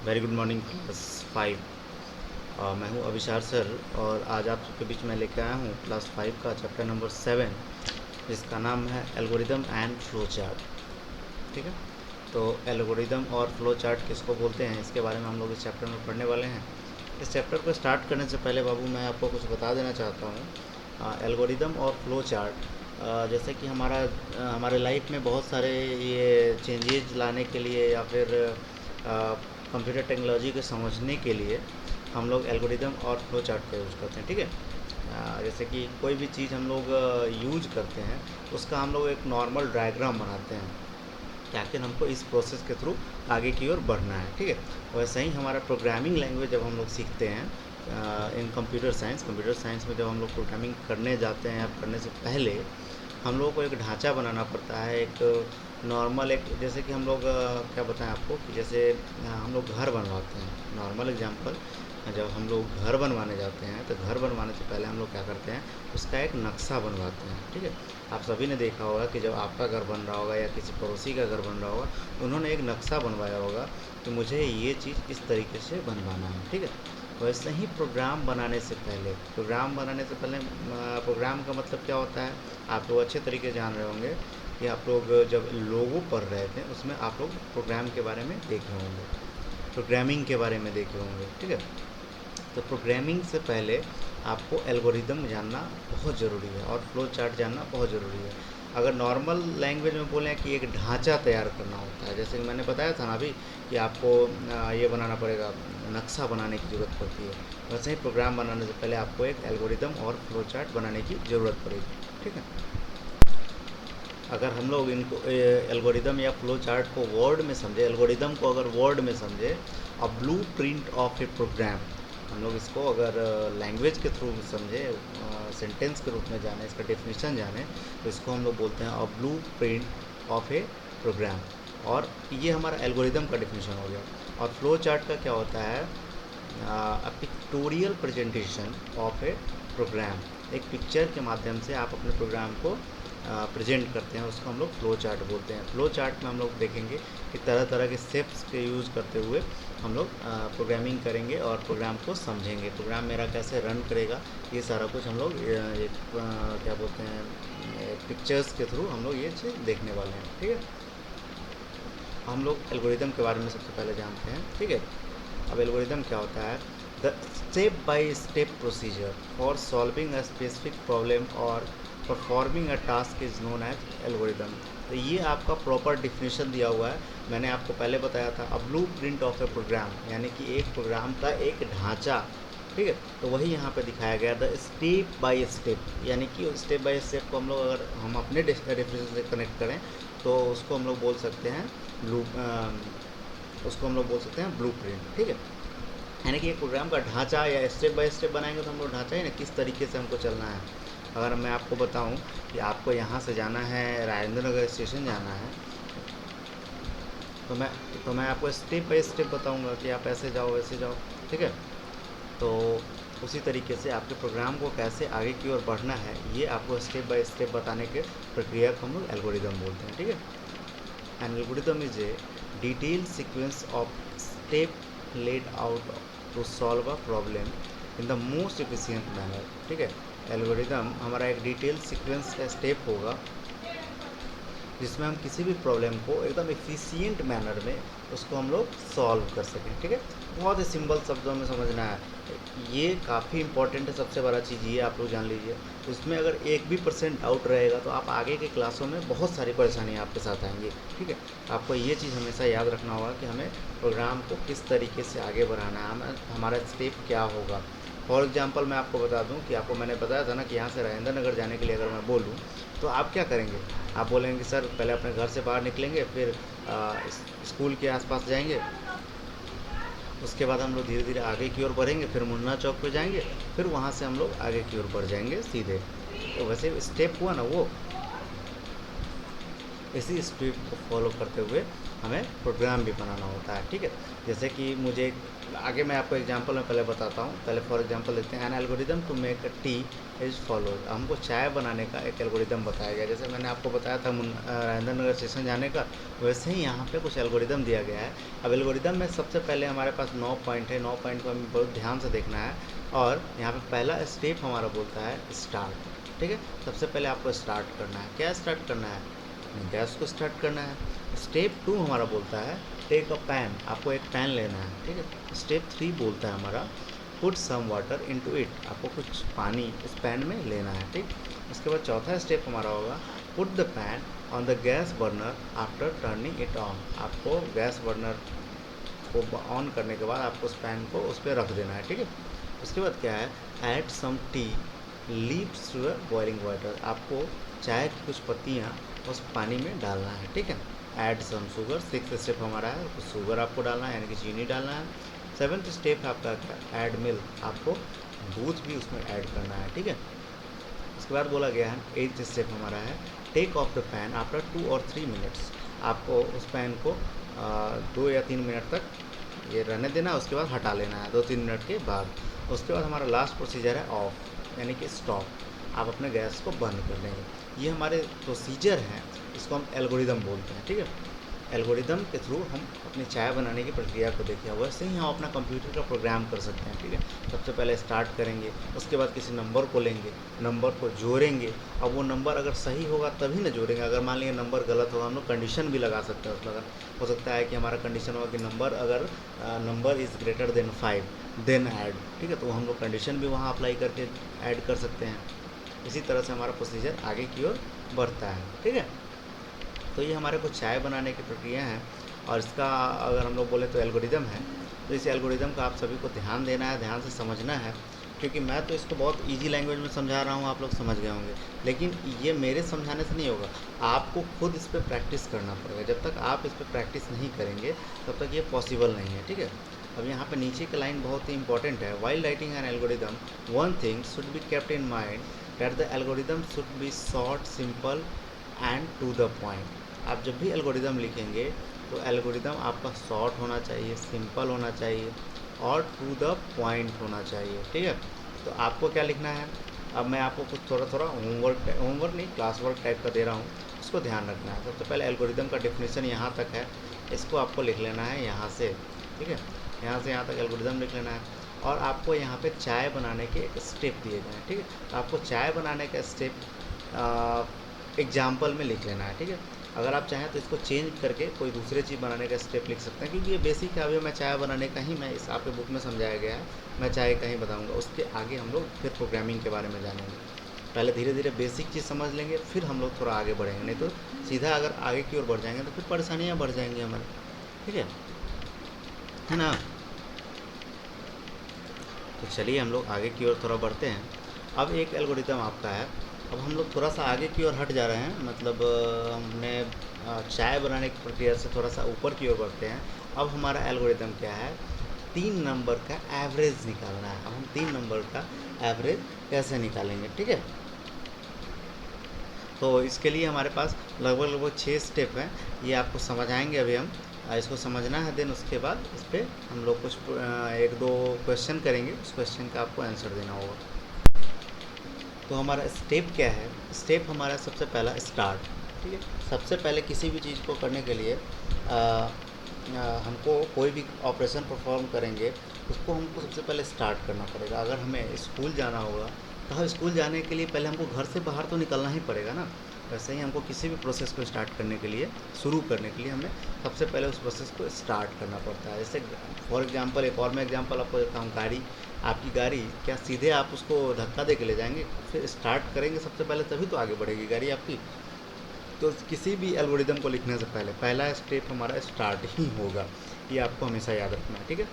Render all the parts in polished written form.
Very good morning class 5। मैं हूं अभिशार sir और आज आप सबके बीच में लेकर आया हूं क्लास 5 का चैप्टर नंबर 7, जिसका नाम है एल्गोरिदम एंड फ्लो चार्ट। ठीक है, तो एल्गोरिदम और फ्लो चार्ट किसको बोलते हैं, इसके बारे में हम लोग इस चैप्टर में पढ़ने वाले हैं। इस चैप्टर को स्टार्ट करने से पहले बाबू मैं आपको कुछ बता देना चाहता हूँ। एल्गोरिदम और फ्लो चार्ट जैसे कि हमारे लाइफ में बहुत सारे ये चेंजेज लाने के लिए या फिर कंप्यूटर टेक्नोलॉजी को समझने के लिए हम लोग एल्गोरिदम और फ्लो चार्ट का यूज़ करते हैं। ठीक है, जैसे कि कोई भी चीज़ हम लोग यूज करते हैं उसका हम लोग एक नॉर्मल डायग्राम बनाते हैं कि आखिर हमको इस प्रोसेस के थ्रू आगे की ओर बढ़ना है। ठीक है, वैसे ही हमारा प्रोग्रामिंग लैंग्वेज जब हम लोग सीखते हैं इन कंप्यूटर साइंस में जब हम लोग प्रोग्रामिंग करने जाते हैं या करने से पहले हम लोगों को एक ढांचा बनाना पड़ता है, एक नॉर्मल एक जैसे कि हम लोग क्या बताएं आपको कि जैसे हम लोग घर बनवाते हैं। नॉर्मल एग्जांपल, जब हम लोग घर बनवाने जाते हैं तो घर बनवाने से पहले हम लोग क्या करते हैं, उसका एक नक्शा बनवाते हैं। ठीक है, आप सभी ने देखा होगा कि जब आपका घर बन रहा होगा या किसी पड़ोसी का घर बन रहा होगा, उन्होंने एक नक्शा बनवाया होगा कि मुझे ये चीज़ इस तरीके से बनवाना है। ठीक है, वैसे ही प्रोग्राम बनाने से पहले प्रोग्राम का मतलब क्या होता है, आप लोग अच्छे तरीके जान रहे होंगे कि आप लोग जब लोगो पढ़ रहे थे उसमें आप लोग प्रोग्राम के बारे में देखे होंगे, प्रोग्रामिंग के बारे में देखे होंगे। ठीक है, तो प्रोग्रामिंग से पहले आपको एल्गोरिदम जानना बहुत ज़रूरी है और फ्लो चार्ट जानना बहुत ज़रूरी है। अगर नॉर्मल लैंग्वेज में बोलें कि एक ढांचा तैयार करना होता है, जैसे कि मैंने बताया था ना अभी कि आपको ये बनाना पड़ेगा, नक्शा बनाने की ज़रूरत पड़ती है, वैसे ही प्रोग्राम बनाने से पहले आपको एक एल्गोरिदम और फ्लो चार्ट बनाने की ज़रूरत पड़ेगी। ठीक है, अगर हम लोग इनको एल्गोरिदम या फ्लो चार्ट को वर्ड में समझे, एल्गोरिदम को अगर वर्ड में समझे, a blueprint of a program, हम लोग इसको अगर लैंग्वेज के थ्रू समझे, सेंटेंस के रूप में जाने, इसका डेफिनेशन जाने, तो इसको हम लोग बोलते हैं a blueprint of a program. और ये हमारा एल्गोरिदम का डेफिनेशन हो गया। और फ्लो चार्ट का क्या होता है, a pictorial presentation of a program, एक पिक्चर के माध्यम से आप अपने प्रोग्राम को प्रेजेंट करते हैं, उसको हम लोग फ्लो चार्ट बोलते हैं। फ्लो चार्ट में हम लोग देखेंगे कि तरह तरह के स्टेप्स के यूज़ करते हुए हम लोग प्रोग्रामिंग करेंगे और प्रोग्राम को समझेंगे, प्रोग्राम मेरा कैसे रन करेगा, ये सारा कुछ हम लोग क्या बोलते हैं, पिक्चर्स के थ्रू हम लोग ये चीज़ देखने वाले हैं। ठीक है, हम लोग एल्गोरिदम के बारे में सबसे पहले जानते हैं। ठीक है, अब एल्गोरिदम क्या होता है, the step by step procedure for solving a specific problem और performing a task is known as algorithm. तो ये आपका प्रॉपर डिफिनेशन दिया हुआ है। मैंने आपको पहले बताया था a blueprint of a program, यानी कि एक प्रोग्राम का एक ढांचा। ठीक है, तो वही यहाँ पे दिखाया गया, द स्टेप बाय स्टेप, यानी कि स्टेप बाय स्टेप को हम लोग अगर हम अपने डेफिनेशन से कनेक्ट करें तो उसको हम लोग बोल सकते हैं ब्लू प्रिंट। ठीक है, यानी कि एक प्रोग्राम का ढांचा या स्टेप बाय स्टेप बनाएंगे तो हम लोग ढांचा ही ना किस तरीके से हमको चलना है। अगर मैं आपको बताऊं कि आपको यहाँ से जाना है, राजेंद्र नगर स्टेशन जाना है, तो मैं आपको स्टेप बाय स्टेप बताऊंगा कि आप ऐसे जाओ वैसे जाओ। ठीक है, तो उसी तरीके से आपके प्रोग्राम को कैसे आगे की ओर बढ़ना है, ये आपको स्टेप बाय स्टेप बताने के प्रक्रिया को हम लोग एल्गोरिदम बोलते हैं। ठीक है, an algorithm is a detail sequence of step laid out to solve a problem in the most efficient manner. ठीक है, एल्गोरिदम हमारा एक डिटेल सीक्वेंस का स्टेप होगा जिसमें हम किसी भी प्रॉब्लम को एकदम एफिशिएंट मैनर में उसको हम लोग सॉल्व कर सकें। ठीक है, बहुत ही सिंपल शब्दों में समझना है, ये काफ़ी इंपॉर्टेंट है। सबसे बड़ा चीज़ ये आप लोग जान लीजिए, उसमें अगर 1% डाउट रहेगा तो आप आगे के क्लासों में बहुत सारी परेशानियाँ आपके साथ आएंगी। ठीक है, आपको ये चीज़ हमेशा याद रखना होगा कि हमें प्रोग्राम को किस तरीके से आगे बढ़ाना है, हमारा स्टेप क्या होगा। फॉर एग्जांपल मैं आपको बता दूं कि आपको मैंने बताया था ना कि यहाँ से राजेंद्र नगर जाने के लिए अगर मैं बोलूँ तो आप क्या करेंगे, आप बोलेंगे कि सर पहले अपने घर से बाहर निकलेंगे, फिर स्कूल के आसपास जाएंगे, उसके बाद हम लोग धीरे धीरे आगे की ओर बढ़ेंगे, फिर मुन्ना चौक पे जाएंगे, फिर वहाँ से हम लोग आगे की ओर बढ़ जाएंगे सीधे। तो वैसे स्टेप हुआ ना, वो इसी स्टेप को फॉलो करते हुए हमें प्रोग्राम भी बनाना होता है। ठीक है, जैसे कि मुझे आगे मैं आपको एग्जांपल में पहले बताता हूँ। पहले फॉर एग्जांपल लेते हैं, an algorithm to make a tea is followed. हमको चाय बनाने का एक एल्गोरिदम बताया गया, जैसे मैंने आपको बताया था राजेंद्र नगर स्टेशन जाने का, वैसे ही यहाँ पे कुछ एल्गोरिदम दिया गया है। अब एल्गोरिदम में सबसे पहले हमारे पास 9 पॉइंट है, 9 पॉइंट को हमें बहुत ध्यान से देखना है। और यहाँ पे पहला स्टेप हमारा बोलता है स्टार्ट। ठीक है, सबसे पहले आपको स्टार्ट करना है। क्या स्टार्ट करना है? अपने गैस को स्टार्ट करना है। स्टेप 2 हमारा बोलता है टेक अ पैन, आपको एक पैन लेना है। ठीक है, स्टेप 3 बोलता है हमारा put some water into it, आपको कुछ पानी इस पैन में लेना है। ठीक, उसके बाद चौथा स्टेप हमारा होगा put the pan on the gas burner after turning it on, आपको गैस बर्नर को ऑन करने के बाद आपको उस पैन को उस पर रख देना है। ठीक है, उसके बाद क्या है, add some tea leaves to the boiling water, आपको चाय की कुछ पत्तियाँ उस पानी में डालना है। ठीक है, ऐड सम शुगर, 6th स्टेप हमारा है, तो शुगर आपको डालना है, यानी कि चीनी डालना है। 7th स्टेप आपका ऐड मिल्क, आपको दूध भी उसमें ऐड करना है। ठीक है, उसके बाद बोला गया है 8th स्टेप हमारा है take off the pan after 2 और 3 मिनट्स, आपको उस पैन को 2 या 3 मिनट तक ये रहने देना, उसके बाद हटा लेना है 2-3 मिनट के बाद। उसके बाद हमारा लास्ट प्रोसीजर है ऑफ, यानी कि स्टॉप, आप अपने गैस को बंद कर देंगे। ये हमारे प्रोसीजर हैं, इसको हम एल्गोरिदम बोलते हैं। ठीक है, एल्गोरिदम के थ्रू हम अपनी चाय बनाने की प्रक्रिया को देखें, वैसे ही हम अपना कंप्यूटर का प्रोग्राम कर सकते हैं। ठीक है, सबसे पहले स्टार्ट करेंगे, उसके बाद किसी नंबर को लेंगे, नंबर को जोड़ेंगे। अब वो नंबर अगर सही होगा तभी ना जोड़ेंगे, अगर मान लीजिए नंबर गलत होगा, हम लोग कंडीशन भी लगा सकते हैं उसमें। हो सकता है कि हमारा कंडीशन होगा कि नंबर अगर number is greater than 5 then add. ठीक है, तो हम लोग कंडीशन भी वहाँ अप्लाई करके ऐड कर सकते हैं। इसी तरह से हमारा प्रोसीजर आगे की ओर बढ़ता है। ठीक है, तो ये हमारे कुछ चाय बनाने की प्रक्रिया है, और इसका अगर हम लोग बोले तो एल्गोरिदम है। तो इस एल्गोरिदम का आप सभी को ध्यान देना है, ध्यान से समझना है, क्योंकि मैं तो इसको बहुत इजी लैंग्वेज में समझा रहा हूँ, आप लोग समझ गए होंगे, लेकिन ये मेरे समझाने से नहीं होगा, आपको खुद इस पर प्रैक्टिस करना पड़ेगा। जब तक आप इस पर प्रैक्टिस नहीं करेंगे तब तक ये पॉसिबल नहीं है। ठीक है, अब यहाँ पे नीचे की लाइन बहुत ही इंपॉर्टेंट है, while writing an algorithm one thing should be kept in mind that the algorithm should be short, simple and to the point. आप जब भी एल्गोरिदम लिखेंगे तो एल्गोरिदम आपका शॉर्ट होना चाहिए, सिंपल होना चाहिए और टू द पॉइंट होना चाहिए। ठीक है, तो आपको क्या लिखना है, अब मैं आपको कुछ थोड़ा होमवर्क नहीं, क्लास वर्क टाइप का दे रहा हूँ, उसको ध्यान रखना है। सबसे पहले एल्गोरिदम का डेफिनेशन यहाँ तक है, इसको आपको लिख लेना है यहाँ से। ठीक है, यहाँ से यहाँ तक एल्गोरिदम लिख लेना है, और आपको यहाँ पे चाय बनाने के एक स्टेप दिए गए हैं। ठीक है, तो आपको चाय बनाने का स्टेप एग्जाम्पल में लिख लेना है। ठीक है, अगर आप चाहें तो इसको चेंज करके कोई दूसरे चीज़ बनाने का स्टेप लिख सकते हैं, क्योंकि ये बेसिक है। अभी मैं चाय बनाने का ही, मैं इस आपके बुक में समझाया गया है, मैं चाय का ही बताऊंगा। उसके आगे हम लोग फिर प्रोग्रामिंग के बारे में जानेंगे। पहले धीरे धीरे बेसिक चीज़ समझ लेंगे, फिर हम लोग थोड़ा आगे बढ़ेंगे, नहीं तो सीधा अगर आगे की ओर बढ़ जाएंगे तो फिर परेशानियाँ बढ़ जाएंगी हमारी। ठीक है ना। तो चलिए हम लोग आगे की ओर थोड़ा बढ़ते हैं। अब एक एल्गोरिदम आपका है, अब हम लोग थोड़ा सा आगे की ओर हट जा रहे हैं, मतलब हमने चाय बनाने की प्रक्रिया से थोड़ा सा ऊपर की ओर बढ़ते हैं। अब हमारा एल्गोरिदम क्या है, 3 नंबर का एवरेज निकालना है। अब हम 3 नंबर का एवरेज कैसे निकालेंगे? ठीक है, तो इसके लिए हमारे पास लगभग 6 स्टेप हैं, ये आपको समझ आएंगे अभी हम। इसको समझना है, देन उसके बाद इस पर हम लोग कुछ 1-2 क्वेश्चन करेंगे, उस क्वेश्चन का आपको आंसर देना होगा। तो हमारा स्टेप क्या है, स्टेप हमारा सबसे पहला स्टार्ट। ठीक है, सबसे पहले किसी भी चीज़ को करने के लिए हमको कोई भी ऑपरेशन परफॉर्म करेंगे, उसको हमको सबसे पहले स्टार्ट करना पड़ेगा। अगर हमें स्कूल जाना होगा तो हम स्कूल जाने के लिए पहले हमको घर से बाहर तो निकलना ही पड़ेगा ना। वैसे ही हमको किसी भी प्रोसेस को स्टार्ट करने के लिए, शुरू करने के लिए हमें सबसे पहले उस प्रोसेस को स्टार्ट करना पड़ता है। जैसे फॉर एग्जांपल, एक और मैं एग्जांपल आपको देता हूँ, गाड़ी, आपकी गाड़ी, क्या सीधे आप उसको धक्का दे के ले जाएंगे? फिर स्टार्ट करेंगे सबसे पहले, तभी तो आगे बढ़ेगी गाड़ी आपकी। तो किसी भी एल्गोरिदम को लिखने से पहले पहला स्टेप हमारा स्टार्ट ही होगा, ये आपको हमेशा याद रखना है। ठीक है,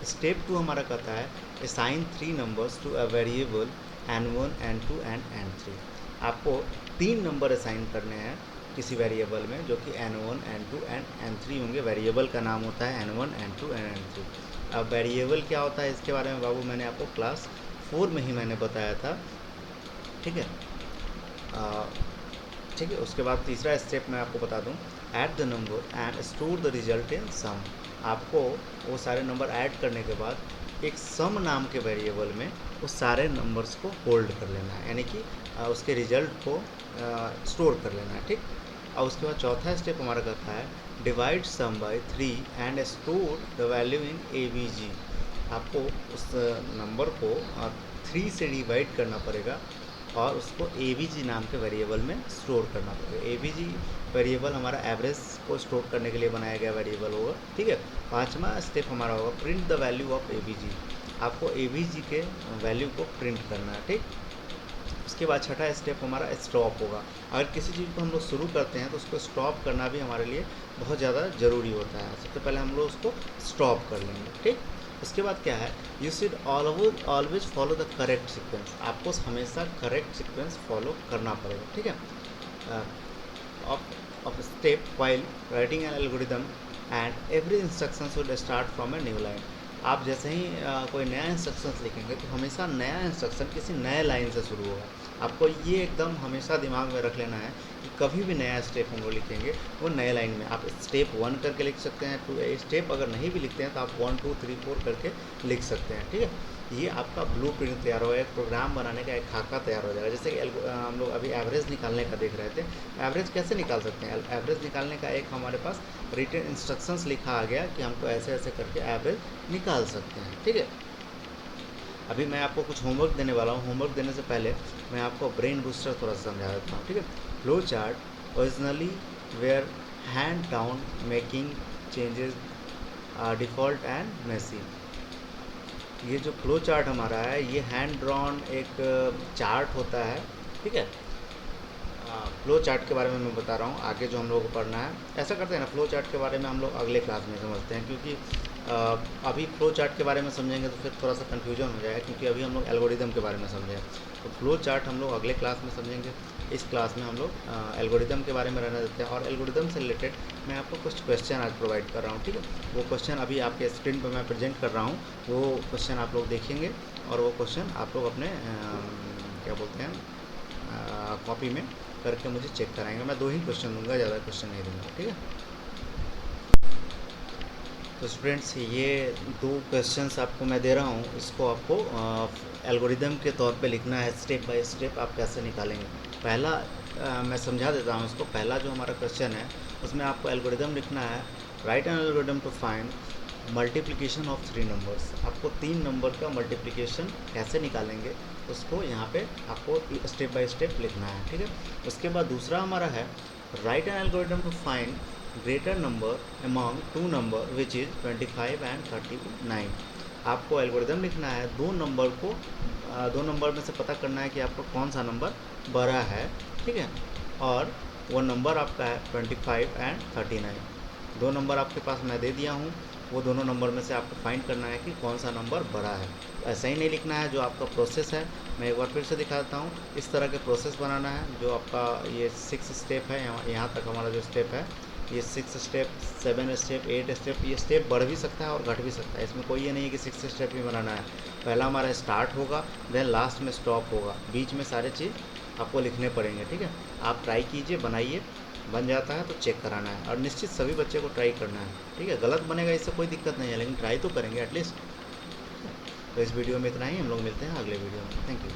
स्टेप 2 हमारा कहता है assign 3 numbers to a variable n1 n2 and n3। आपको 3 नंबर असाइन करने हैं किसी वेरिएबल में, जो कि n1 n2 एंड n3 होंगे। वेरिएबल का नाम होता है n1 n2 एंड n3। अब वेरिएबल क्या होता है, इसके बारे में बाबू मैंने आपको क्लास 4 में ही मैंने बताया था। ठीक है, ठीक है, उसके बाद तीसरा स्टेप मैं आपको बता दूं, add the number and store the result in sum. आपको वो सारे नंबर ऐड करने के बाद एक सम नाम के वेरिएबल में उस सारे नंबर्स को होल्ड कर लेना है, यानी कि उसके रिजल्ट को स्टोर कर लेना है, ठीक। और उसके बाद चौथा स्टेप हमारा कहता है divide sum by 3 and store the value in AVG। आपको उस नंबर को 3 से डिवाइड करना पड़ेगा और उसको AVG नाम के वेरिएबल में स्टोर करना पड़ेगा। AVG वेरिएबल हमारा एवरेज को स्टोर करने के लिए बनाया गया वेरिएबल होगा, ठीक है। पांचवा स्टेप हमारा होगा print the value of AVG। आपको AVG के वैल्यू को प्रिंट करना है, ठीक। उसके बाद छठा स्टेप हमारा स्टॉप होगा। अगर किसी चीज़ को हम लोग शुरू करते हैं तो उसको स्टॉप करना भी हमारे लिए बहुत ज़्यादा ज़रूरी होता है। सबसे पहले हम लोग उसको स्टॉप कर लेंगे, ठीक। उसके बाद क्या है, you should always follow the correct sequence. आपको हमेशा करेक्ट सीक्वेंस फॉलो करना पड़ेगा, ठीक है। of step while writing an algorithm and every instruction should start from a new line। आप जैसे ही कोई नया इंस्ट्रक्शंस लिखेंगे तो हमेशा नया इंस्ट्रक्शन किसी नए लाइन से शुरू होगा। आपको ये एकदम हमेशा दिमाग में रख लेना है कि कभी भी नया स्टेप हम लोग लिखेंगे वो नए लाइन में। आप स्टेप 1 करके लिख सकते हैं, 2 स्टेप अगर नहीं भी लिखते हैं तो आप 1 2 3 4 करके लिख सकते हैं, ठीक है। ये आपका ब्लूप्रिंट तैयार होगा, एक प्रोग्राम बनाने का एक खाका तैयार हो जाएगा। जैसे कि हम लोग अभी एवरेज निकालने का देख रहे थे, एवरेज कैसे निकाल सकते हैं। एवरेज निकालने का एक हमारे पास रिटन इंस्ट्रक्शंस लिखा आ गया कि हमको ऐसे ऐसे करके एवरेज निकाल सकते हैं, ठीक है। अभी मैं आपको कुछ होमवर्क देने वाला हूँ। होमवर्क देने से पहले मैं आपको ब्रेन बूस्टर थोड़ा सा समझा देता हूँ, ठीक है। Flow chart originally were hand drawn making changes default and messy. ये जो फ्लो चार्ट हमारा है ये हैंड ड्रॉन एक चार्ट होता है, ठीक है। फ्लो चार्ट के बारे में मैं बता रहा हूँ, आगे जो हम लोगों को पढ़ना है। ऐसा करते हैं ना, फ्लो चार्ट के बारे में हम लोग अगले क्लास में समझते हैं, क्योंकि अभी फ्लो चार्ट के बारे में समझेंगे तो फिर थोड़ा सा कन्फ्यूजन हो जाएगा, क्योंकि अभी हम लोग एल्गोरिदम के बारे में समझे हैं। तो फ्लो चार्ट हम लोग अगले क्लास में समझेंगे। इस क्लास में हम लोग एल्गोरिदम के बारे में रहने देते हैं, और एल्गोरिदम से रिलेटेड मैं आपको कुछ क्वेश्चन आज प्रोवाइड कर रहा हूँ, ठीक है। वो क्वेश्चन अभी आपके स्क्रीन पर मैं प्रेजेंट कर रहा हूँ, वो क्वेश्चन आप लोग देखेंगे और वो क्वेश्चन आप लोग अपने क्या बोलते हैं कॉपी में करके मुझे चेक कराएंगे। मैं 2 ही क्वेश्चन दूंगा, ज़्यादा क्वेश्चन नहीं दूंगा, ठीक है। तो स्टूडेंट्स ये 2 क्वेश्चंस आपको मैं दे रहा हूँ, इसको आपको एल्गोरिदम के तौर पे लिखना है, स्टेप बाय स्टेप आप कैसे निकालेंगे। पहला मैं समझा देता हूँ इसको। पहला जो हमारा क्वेश्चन है उसमें आपको एल्गोरिदम लिखना है, write an algorithm to find multiplication of 3 numbers. आपको 3 नंबर का मल्टीप्लिकेशन कैसे निकालेंगे उसको यहाँ पे आपको स्टेप बाय स्टेप लिखना है, ठीक है। उसके बाद दूसरा हमारा है write an algorithm to find greater number among 2 number which is 25 and 39। आपको एल्गोरिदम लिखना है, 2 नंबर में से पता करना है कि आपको कौन सा नंबर बड़ा है, ठीक है। और वो नंबर आपका है 25 एंड 39। 2 नंबर आपके पास मैं दे दिया हूँ, वो दोनों नंबर में से आपको फाइंड करना है कि कौन सा नंबर बड़ा है। ऐसा ही नहीं लिखना है, जो आपका प्रोसेस है मैं एक बार फिर से दिखा देता हूँ। इस तरह के प्रोसेस बनाना है। जो आपका ये 6 स्टेप है, यहाँ तक हमारा जो स्टेप है ये 6 स्टेप, 7 स्टेप, 8 स्टेप, ये स्टेप बढ़ भी सकता है और घट भी सकता है। इसमें कोई ये नहीं है कि 6 स्टेप ही बनाना है। पहला हमारा स्टार्ट होगा, देन लास्ट में स्टॉप होगा, बीच में सारे चीज़ आपको लिखने पड़ेंगे, ठीक है। आप ट्राई कीजिए, बनाइए, बन जाता है तो चेक कराना है, और निश्चित सभी बच्चे को ट्राई करना है, ठीक है। गलत बनेगा इससे कोई दिक्कत नहीं है, लेकिन ट्राई तो करेंगे एटलीस्ट। तो इस वीडियो में इतना ही, हम लोग मिलते हैं अगले वीडियो में। Thank you.